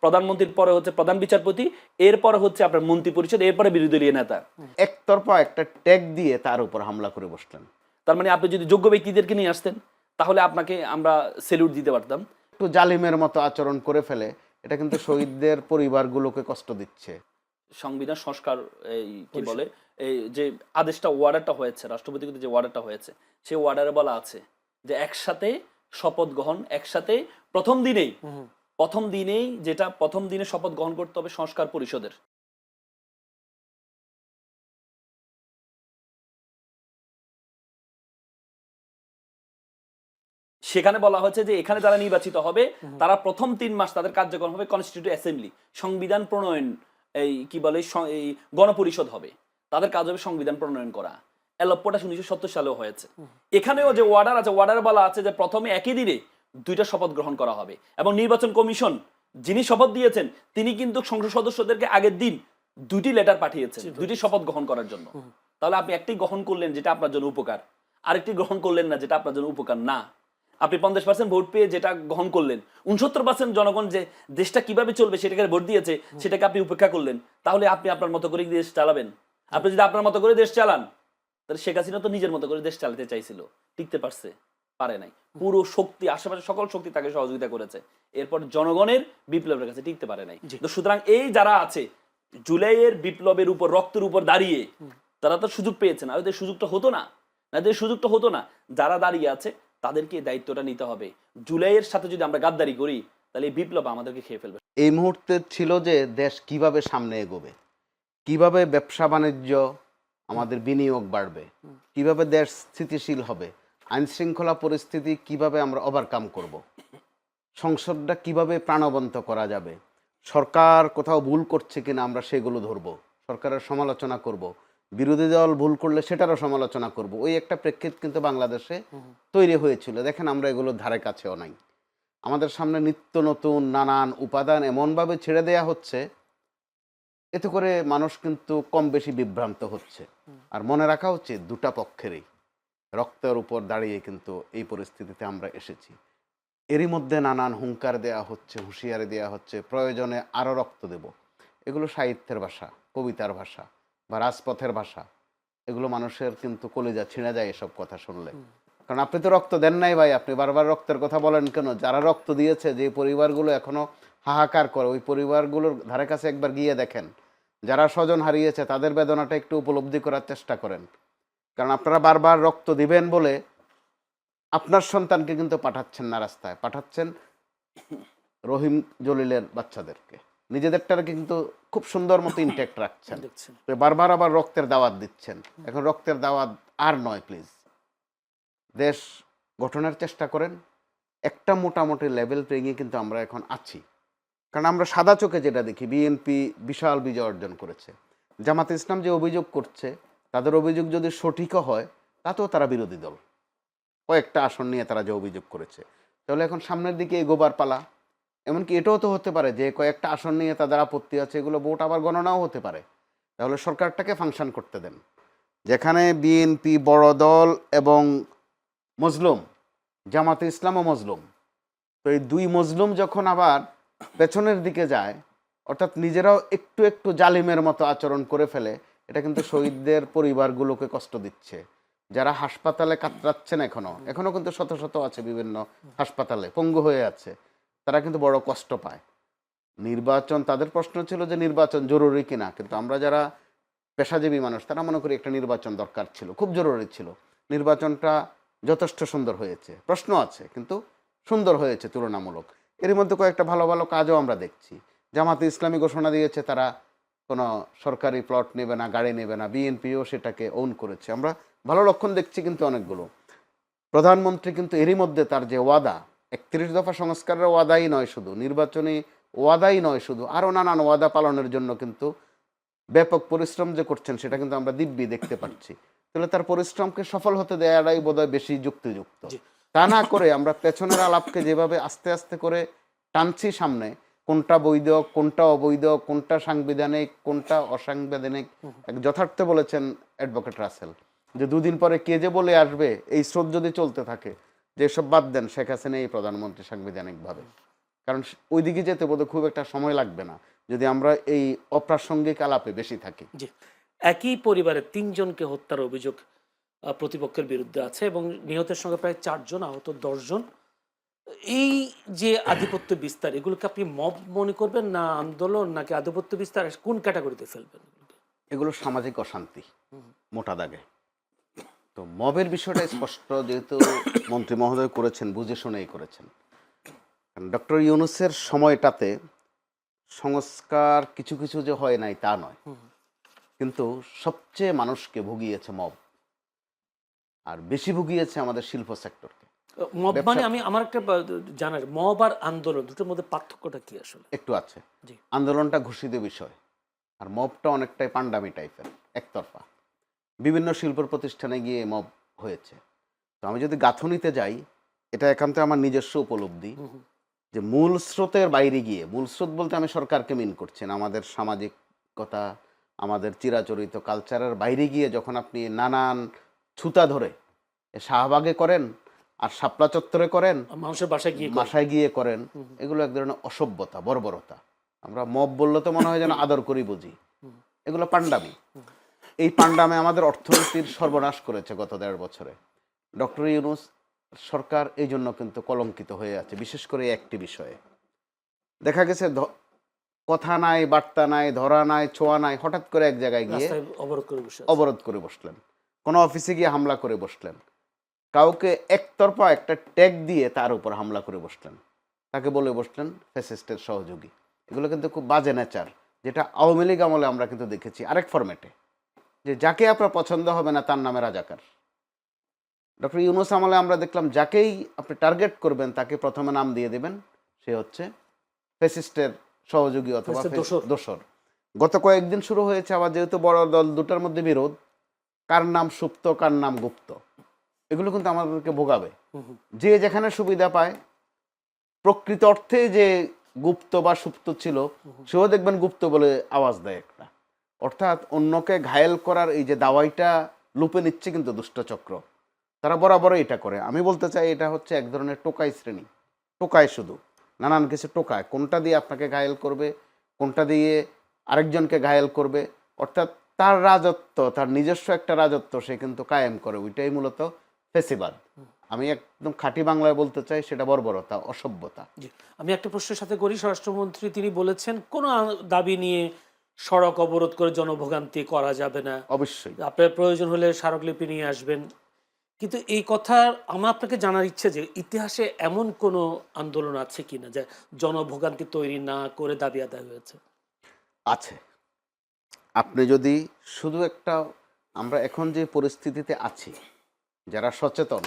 প্রধানমন্ত্রীর পরে হচ্ছে প্রধান বিচারপতি, এরপরে হচ্ছে আপনার মন্ত্রী পরিষদ, এরপরে বিরোধী দলীয় নেতা। একতরফা একটা ট্যাগ দিয়ে তার উপর হামলা করে বসলেন। তার মানে আপনি যদি যোগ্য ব্যক্তিদেরকে নিয়ে আসতেন তাহলে আপনাকে আমরা সেলুট দিতে পারতাম। একটু জালিমের মতো আচরণ করে ফেলে, এটা কিন্তু শহীদদের পরিবারগুলোকে কষ্ট দিচ্ছে। সংবিধান সংস্কার এই কি বলে এই যে আদেশটা ওয়ার্ডারটা হয়েছে, রাষ্ট্রপতি যে ওয়ার্ডারটা হয়েছে, সেই ওয়ার্ডারে বলা আছে যে একসাথে শপথ গ্রহণ, একসাথে প্রথম দিনেই যেটা প্রথম দিনে শপথ গ্রহণ করতে হবে সংস্কার পরিষদের। সেখানে বলা হয়েছে যে এখানে যারা নির্বাচিত হবে তারা প্রথম ৩ মাস তাদের কার্যক্রম হবে কনস্টিটিউটিভ অ্যাসেম্বলি, সংবিধান প্রণয়ন, এই কি বলে এই গণপরিষদ হবে, তাদের কাজ হবে সংবিধান প্রণয়ন করা। এলপ্পটা 1970 সালেও হয়েছে। এখানেও যে ওয়ার্ডার আছে, ওয়ার্ডার বলা আছে যে প্রথমে একই দিনে 2টা শপথ গ্রহণ করা হবে, এবং নির্বাচন কমিশন যিনি শপথ দিয়েছেন তিনি কিন্তু সংসদ সদস্যদেরকে আগের দিন 2টি লেটার পাঠিয়েছেন 2টি শপথ গ্রহণ করার জন্য। তাহলে আপনি একটি গ্রহণ করলেন যেটা আপনার জন্য উপকার, আরেকটি গ্রহণ করলেন না যেটা আপনার জন্য উপকার না। আপনি 50% ভোট পেয়ে যেটা গ্রহণ করলেন, 69% জনগণ যে দেশটা কিভাবে চলবে সেটাকে ভোট দিয়েছে সেটাকে আপনি উপেক্ষা করলেন। তাহলে আপনি আপনার মতো করে দেশ চালাবেন? আপনি যদি আপনার মতো করে দেশ চালান, তাহলে শেখ হাসিনা তো নিজের মতো করে দেশ চালাতে চাইছিল, টিকতে পারছে? পারে নাই। পুরো শক্তি, আশেপাশে সকল শক্তি তাকে সহযোগিতা করেছে, এরপর জনগণের বিপ্লবের কাছে টিকতে পারে নাই। তো সুতরাং এই যারা আছে জুলাইয়ের বিপ্লবের উপর, রক্তের উপর দাঁড়িয়ে, তারা তো সুযোগ পেয়েছে না, ওদের সুযোগটা হতো না, সুযোগটা হতো না। যারা দাঁড়িয়ে আছে তাদেরকে দায়িত্বটা নিতে হবে। জুলাইয়ের সাথে যদি আমরা গাদ্দারি করি তাহলে এই বিপ্লব আমাদেরকে খেয়ে ফেলবে। এই মুহূর্তে ছিল যে দেশ কিভাবে সামনে এগোবে, কিভাবে ব্যবসা বাণিজ্য, আমাদের বিনিয়োগ বাড়বে, কিভাবে দেশ স্থিতিশীল হবে, আইন শৃঙ্খলা পরিস্থিতি কিভাবে আমরা ওভারকাম করব, সংসদটা কিভাবে প্রাণবন্ত করা যাবে, সরকার কোথাও ভুল করছে কিনা আমরা সেগুলো ধরবো, সরকারের সমালোচনা করব, বিরোধী দল ভুল করলে সেটারও সমালোচনা করব। ওই একটা প্রেক্ষিত কিন্তু বাংলাদেশে তৈরি হয়েছিল। দেখেন আমরা এগুলোর ধারে কাছেও নাই। আমাদের সামনে নিত্য নতুন নানান উপাদান এমনভাবে ছেড়ে দেয়া হচ্ছে, এতে করে মানুষ কিন্তু কম বেশি বিভ্রান্ত হচ্ছে। আর মনে রাখা উচিত দুটা পক্ষেরই রক্তের উপর দাঁড়িয়ে কিন্তু এই পরিস্থিতিতে আমরা এসেছি। এরই মধ্যে নানান হুঙ্কার দেয়া হচ্ছে, হুঁশিয়ারি দেওয়া হচ্ছে, প্রয়োজনে আরও রক্ত দেব। এগুলো সাহিত্যের ভাষা, কবিতার ভাষা বা রাজপথের ভাষা। এগুলো মানুষের কিন্তু কলিজা ছিঁড়ে যায় এসব কথা শুনলে। কারণ আপনি তো রক্ত দেন নাই ভাই, আপনি বারবার রক্তের কথা বলেন কেন? যারা রক্ত দিয়েছে, যে পরিবারগুলো এখনো হাহাকার করে, ওই পরিবারগুলোর ধারে কাছে একবার গিয়ে দেখেন। যারা স্বজন হারিয়েছে তাদের বেদনাটা একটু উপলব্ধি করার চেষ্টা করেন। কারণ আপনারা বারবার রক্ত দিবেন বলে আপনার সন্তানকে কিন্তু পাঠাচ্ছেন না রাস্তায়, পাঠাচ্ছেন রহিম জলিলের বাচ্চাদেরকে, নিজেদেরটাকে কিন্তু খুব সুন্দর মতো ইনট্যাক্ট রাখছেন, বারবার আবার রক্তের দাওয়াত দিচ্ছেন। এখন রক্তের দাওয়াত আর নয়, প্লিজ দেশ গঠনের চেষ্টা করেন। একটা মোটামুটি লেভেল পেরিয়ে কিন্তু আমরা এখন আছি। কারণ আমরা সাদা চোখে যেটা দেখি, বিএনপি বিশাল বিজয় অর্জন করেছে, জামাতে ইসলাম যে অভিযোগ করছে তাদের অভিযোগ যদি সঠিকও হয় তাতেও তারা বিরোধী দল, কয়েকটা আসন নিয়ে তারা যে অভিযোগ করেছে। তাহলে এখন সামনের দিকে এগোবার পালা। এমনকি এটাও তো হতে পারে যে কয়েকটা আসন নিয়ে তাদের আপত্তি আছে, এগুলো ভোট আবার গণনাও হতে পারে। তাহলে সরকারটাকে ফাংশন করতে দেন। যেখানে বিএনপি বড় দল এবং মজলুম, জামাতে ইসলামও মজলুম, তো এই দুই মজলুম যখন আবার পেছনের দিকে যায়, অর্থাৎ নিজেরাও একটু একটু জালিমের মতো আচরণ করে ফেলে, এটা কিন্তু শহীদদের পরিবারগুলোকে কষ্ট দিচ্ছে। যারা হাসপাতালে কাতরাচ্ছেন এখনো কিন্তু শত শত আছে বিভিন্ন হাসপাতালে, পঙ্গু হয়ে আছে, তারা কিন্তু বড় কষ্ট পায়। নির্বাচন, তাদের প্রশ্ন ছিল যে নির্বাচন জরুরি কিনা, কিন্তু আমরা যারা পেশাজীবী মানুষ তারা মনে করি একটা নির্বাচন দরকার ছিল, খুব জরুরি ছিল। নির্বাচনটা যথেষ্ট সুন্দর হয়েছে, প্রশ্ন আছে কিন্তু সুন্দর হয়েছে তুলনামূলক। এর মধ্যে কয়েকটা ভালো ভালো কাজও আমরা দেখছি। জামাতে ইসলামী ঘোষণা দিয়েছে তারা কোনো সরকারি প্লট নেবে না, গাড়ি নেবে না, বিএনপিও সেটাকে ওন করেছে, আমরা ভালো লক্ষণ দেখছি। কিন্তু অনেকগুলো প্রধানমন্ত্রী কিন্তু এরই মধ্যে তার যে ওয়াদা, 31 দফা সংস্কারের ওয়াদাই নয় শুধু, নির্বাচনী ওয়াদাই নয় শুধু, আরও নানান ওয়াদা পালনের জন্য কিন্তু ব্যাপক পরিশ্রম যে করছেন সেটা কিন্তু আমরা দিব্যি দেখতে পাচ্ছি। তাহলে তার পরিশ্রমকে সফল হতে দেওয়াটাই বোধহয় বেশি যুক্তিযুক্ত। তা না করে আমরা পেছনের আলাপকে যেভাবে আস্তে আস্তে করে টানছি সামনে, কোনটা বৈধ, কোনটা অবৈধ, কোনটা সাংবিধানিক, কোনটা অসাংবিধানিক, যথার্থ বলেছেন অ্যাডভোকেট রাসেল যে দুদিন পরে কে যে বলে আসবে, এই স্রোত যদি চলতে থাকে যে সব বাদ দেন, শেখ হাসিনা এই প্রধানমন্ত্রী সাংবিধানিকভাবে। কারণ ওইদিকে যেতে বোধহয় খুব একটা সময় লাগবে না যদি আমরা এই অপ্রাসঙ্গিক আলাপে বেশি থাকি। জি, একই পরিবারের 3 জনকে হত্যার অভিযোগ প্রতিপক্ষের বিরুদ্ধে আছে এবং নিহতের সঙ্গে প্রায় 4 জন, আহত 10 জন। এই যে আধিপত্য বিস্তার, এগুলোকে আপনি মব মনে করবেন না আন্দোলন, নাকি আধিপত্য বিস্তার, কোন ক্যাটাগরিতে ফেলবেন? এগুলো সামাজিক অশান্তি মোটা দাগে। তো মবের বিষয়টা স্পষ্ট, যেহেতু মন্ত্রী মহোদয় করেছেন, বুঝে শুনেই করেছেন। ডক্টর ইউনূসের সময়টাতে সংস্কার কিছু কিছু যে হয় নাই তা নয়, কিন্তু সবচেয়ে মানুষকে ভুগিয়েছে মব, আর বেশি ভুগিয়েছে আমাদের শিল্প সেক্টরকে। মব মানে আমি আমার একটা জানার, মব আর আন্দোলন দুটোর মধ্যে পার্থক্যটা কি আসলে? একটু আছে। জি। আন্দোলনটা ঘোষিত বিষয়, আর মবটা অনেকটাই পান্ডামি টাইপের, একতরফা। বিভিন্ন শিল্প প্রতিষ্ঠানে গিয়ে মব হয়েছে। তো আমি যদি গাঁথনিতে যাই, এটা একান্ত আমার নিজস্ব উপলব্ধি যে মূল স্রোতের বাইরে গিয়ে, মূল স্রোত বলতে আমি সরকারকে মিন করছি না, আমাদের সামাজিকতা, আমাদের চিরাচরিত কালচারের বাইরে গিয়ে যখন আপনি নানান ছুতা ধরে শাহবাগে করেন আর শাপলা চত্বরে করেন, মানুষের বাসায় গিয়ে করেন, এগুলো এক ধরনের অসভ্যতা, বর্বরতা। আমরা মব বললে তো মনে হয় যেন আদর করি বুঝি, এগুলো পান্ডামি। এই পান্ডামে আমাদের অর্থনীতির সর্বনাশ করেছে গত 1.5 বছরে। ডক্টর ইউনূস সরকার এই জন্য কিন্তু কলঙ্কিত হয়ে আছে, বিশেষ করে একটি বিষয়ে। দেখা গেছে কথা নাই, বার্তা নাই, ধরা নাই, ছোঁয়া নাই, হঠাৎ করে এক জায়গায় গিয়ে অবরোধ করে বসলেন, কোনো অফিসে গিয়ে হামলা করে বসলেন, কাউকে একতরফা একটা ট্যাগ দিয়ে তার উপর হামলা করে বসলেন, তাকে বলে বসলেন ফ্যাসিস্টের সহযোগী। এগুলো কিন্তু খুব বাজে নেচার, যেটা আওয়ামী লীগ আমলে আমরা কিন্তু দেখেছি আরেক ফরম্যাটে, যে যাকে আপনার পছন্দ হবে না তার নামে রাজাকার। ডক্টর ইউনূস আমলে আমরা দেখলাম যাকেই আপনি টার্গেট করবেন তাকে প্রথমে নাম দিয়ে দেবেন, সে হচ্ছে ফ্যাসিস্টের সহযোগী অথবা দোসর। গত কয়েকদিন শুরু হয়েছে আবার, যেহেতু বড় দল দুটার মধ্যে বিরোধ, কার নাম সুপ্ত কার নাম গুপ্ত, এগুলো কিন্তু আমাদেরকে ভোগাবে। যে যেখানে সুবিধা পায়, প্রকৃত অর্থে যে গুপ্ত বা সুপ্ত ছিল সেও দেখবেন গুপ্ত বলে আওয়াজ দেয় একটা, অর্থাৎ অন্যকে ঘায়েল করার এই যে দাওয়াইটা লুপে নিচ্ছে কিন্তু দুষ্টচক্র, তারা বরাবরই এটা করে। আমি বলতে চাই এটা হচ্ছে এক ধরনের টোকাই শ্রেণী, টোকায় শুধু নানান কিছু টোকায়, কোনটা দিয়ে আপনাকে ঘায়েল করবে, কোনটা দিয়ে আরেকজনকে ঘায়েল করবে, অর্থাৎ তার রাজত্ব, তার নিজস্ব একটা রাজত্ব সে কিন্তু কায়েম করে, ওইটাই মূলত ফেসিবাদ। আমি একদম খাঁটি বাংলায় বলতে চাই, সেটা বর্বরতা, অসভ্যতা। আমি একটা প্রশ্নের সাথে করি, স্বরাষ্ট্রমন্ত্রী তিনি বলেছেন কোনো দাবি নিয়ে সড়ক অবরোধ করে জনভোগান্তি করা যাবে না, অবশ্যই আপনার প্রয়োজন হলে স্মারকলিপি নিয়ে আসবেন। কিন্তু এই কথা আমার আপনাকে জানার ইচ্ছে যে ইতিহাসে এমন কোনো আন্দোলন আছে কিনা যে জনভোগান্তি তৈরি না করে দাবি আদায় হয়েছে? আছে। আপনি যদি শুধু একটা, আমরা এখন যে পরিস্থিতিতে আছি, যারা সচেতন,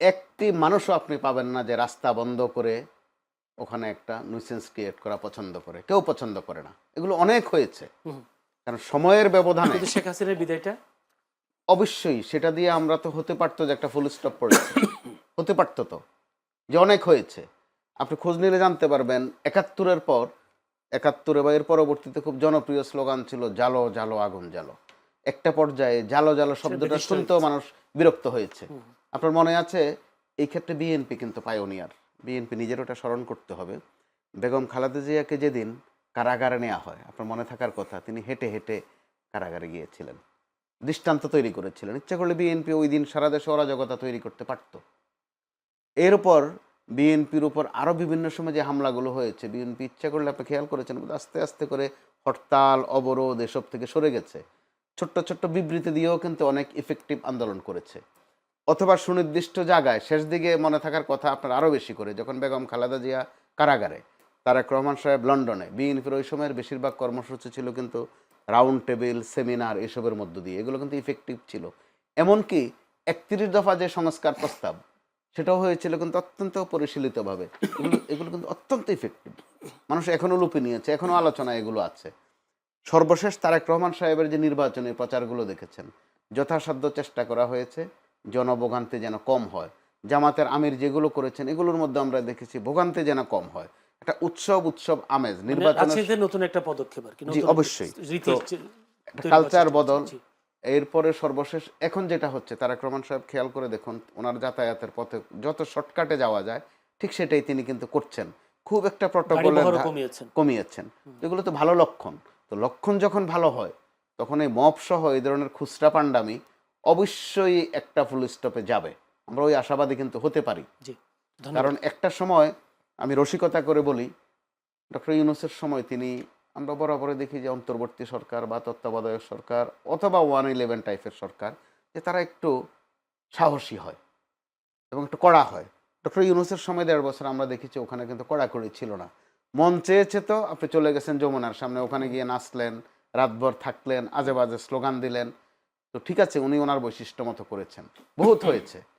একটি মানুষও আপনি পাবেন না যে রাস্তা বন্ধ করে ওখানে একটা নিউসেন্স ক্রিয়েট করা পছন্দ করে, কেউ পছন্দ করে না। এগুলো অনেক হয়েছে, কারণ সময়ের ব্যবধানে। শেখ হাসিনার বিদায়টা অবশ্যই সেটা দিয়ে আমরা তো হতে পারতো যে একটা ফুল স্টপ পড়েছে, হতে পারতো তো, যে অনেক হয়েছে। আপনি খোঁজ নিলে জানতে পারবেন 71-এর পর, 71 বা এর পরবর্তীতে খুব জনপ্রিয় স্লোগান ছিল জালো জালো আগুন জালো। একটা পর্যায়ে জালো জালো শব্দটা শুনতেও মানুষ বিরক্ত হয়েছে। আপনার মনে আছে, এই ক্ষেত্রে বিএনপি কিন্তু পায়োনিয়ার। বিএনপি নিজের ওটা স্মরণ করতে হবে। বেগম খালেদা জিয়াকে যেদিন কারাগারে নেওয়া হয়, আপনার মনে থাকার কথা, তিনি হেঁটে হেঁটে কারাগারে গিয়েছিলেন, দৃষ্টান্ত তৈরি করেছিলেন। ইচ্ছা করলে বিএনপি ওই দিন সারা দেশে অরাজকতা তৈরি করতে পারত। এর উপর বিএনপির উপর আরও বিভিন্ন সময় যে হামলাগুলো হয়েছে, বিএনপি ইচ্ছা করলে আপনি খেয়াল করেছেন আস্তে আস্তে করে হরতাল, অবরোধ এসব থেকে সরে গেছে। ছোট্ট ছোট্ট বিবৃতি দিয়েও কিন্তু অনেক ইফেক্টিভ আন্দোলন করেছে। অথবা সুনির্দিষ্ট জায়গায় শেষ দিকে মনে থাকার কথা আপনার আরও বেশি করে, যখন বেগম খালেদা জিয়া কারাগারে, তারেক রহমান সাহেব লন্ডনে, বিএনপির ওই সময়ের বেশিরভাগ কর্মসূচি ছিল কিন্তু রাউন্ড টেবিল, সেমিনার, এসবের মধ্য দিয়ে। এগুলো কিন্তু ইফেক্টিভ ছিল। এমনকি 31 দফা যে সংস্কার প্রস্তাব, সেটাও হয়েছিল কিন্তু অত্যন্ত পরিশীলিতভাবে। এগুলো কিন্তু অত্যন্ত ইফেক্টিভ, মানুষ এখনও লুপে নিয়েছে, এখনও আলোচনায় এগুলো আছে। সর্বশেষ তারেক রহমান সাহেবের যে নির্বাচনী প্রচারগুলো দেখেছেন, যথাসাধ্য চেষ্টা করা হয়েছে জনভোগান্তি যেন কম হয়। জামাতের আমির যেগুলো করেছেন, এগুলোর মধ্যে আমরা দেখেছি ভোগান্তি যেন কম হয়, একটা উৎসব আমেজ। নির্বাচনের নতুন একটা পদক্ষেপ আর কি। জি অবশ্যই, কালচার বদল। এরপরে সর্বশেষ এখন যেটা হচ্ছে, তারেক রহমান সাহেব খেয়াল করে দেখুন, ওনার যাতায়াতের পথে যত শর্টকাটে যাওয়া যায় ঠিক সেটাই তিনি কিন্তু করছেন। খুব একটা গাড়ি প্রটোকলের বহরও কমিয়েছেন। কমিয়েছেন। এগুলো তো ভালো লক্ষণ। তো লক্ষণ যখন ভালো হয় তখন এই মব সহ এই ধরনের খুচরা পান্ডামি অবশ্যই একটা ফুল স্টপে যাবে। আমরা ওই আশাবাদী কিন্তু হতে পারি। জি, ধন্যবাদ। কারণ একটা সময় আমি রসিকতা করে বলি, ডক্টর ইউনূসের সময় তিনি, আমরা বরাবরই দেখি যে অন্তর্বর্তী সরকার বা তত্ত্বাবধায়ক সরকার অথবা 111 টাইপের সরকার, যে তারা একটু সাহসী হয় এবং একটু কড়া হয়। ডক্টর ইউনূসের সময় 1.5 বছর আমরা দেখেছি ওখানে কিন্তু কড়াকড়ি ছিল না। মন চেয়েছে তো আপনি চলে গেছেন যমুনার সামনে, ওখানে গিয়ে নাচলেন, রাতভর থাকলেন, আজে বাজে স্লোগান দিলেন। তো ঠিক আছে, উনি ওনার বৈশিষ্ট্য মতো করেছেন, বহুত হয়েছে।